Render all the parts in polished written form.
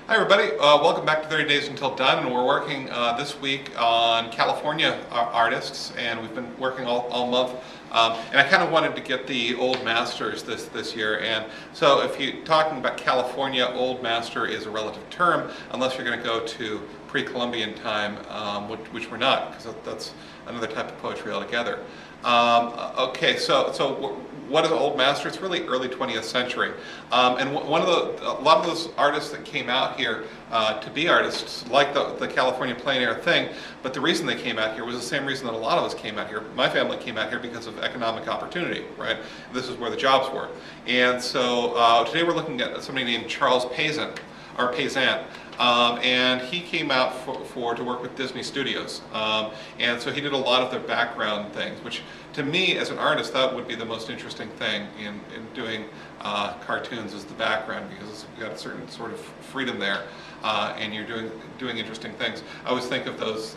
Hi everybody, welcome back to 30 Days Until Done, and we're working this week on California artists, and we've been working all month. And I kind of wanted to get the old masters this year, and so if you're talking about California, old master is a relative term, unless you're going to go to pre-Columbian time, which we're not, because that's another type of poetry altogether. Okay, so what is Old Master? It's really early 20th century, and a lot of those artists that came out here to be artists, like the California plein air thing, but the reason they came out here was the same reason that a lot of us came out here. My family came out here because of economic opportunity, right? This is where the jobs were, and so today we're looking at somebody named Charles Payzant, or Payzant. And he came out to work with Disney Studios, and so he did a lot of their background things, which to me as an artist that would be the most interesting thing in doing cartoons, is the background, because you've got a certain sort of freedom there, and you're doing interesting things. I always think of those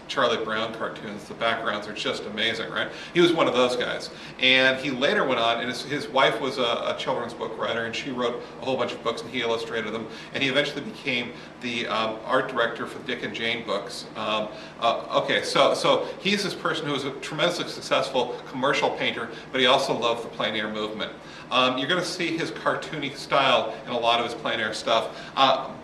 Charlie Brown cartoons. The backgrounds are just amazing, right? He was one of those guys, and he later went on, and his wife was a children's book writer, and she wrote a whole bunch of books, and he illustrated them, and he eventually became the art director for the Dick and Jane books. Okay, so he's this person who was a tremendously successful commercial painter, but he also loved the plein air movement. You're going to see his cartoony style in a lot of his plein air stuff.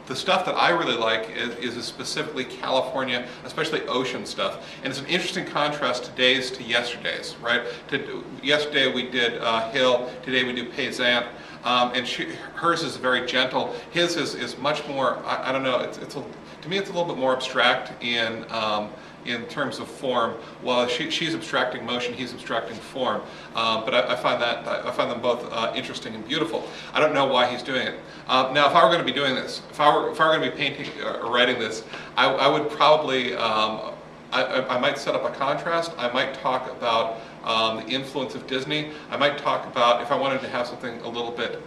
The stuff that I really like is specifically California, especially ocean stuff. And it's an interesting contrast today's to yesterday's, right? Yesterday we did Hill, today we do Payzant. And hers is very gentle. His is much more, I don't know, to me it's a little bit more abstract in terms of form. While she's abstracting motion, he's abstracting form. But I find them both interesting and beautiful. I don't know why he's doing it. Now, if I were going to be doing this, if I were going to be painting or writing this, I would probably, I might set up a contrast. I might talk about the influence of Disney. I might talk about, if I wanted to have something a little bit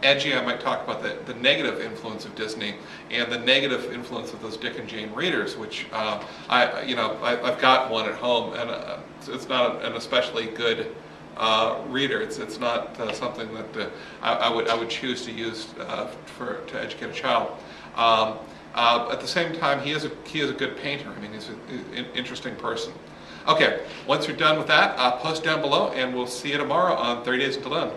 edgy, I might talk about the negative influence of Disney and the negative influence of those Dick and Jane readers, which I've got one at home, and it's not an especially good reader. It's not something that I would choose to use to educate a child. At the same time, he is a good painter. I mean, he's an interesting person. Okay, once you're done with that, post down below, and we'll see you tomorrow on 30 Days Until Done.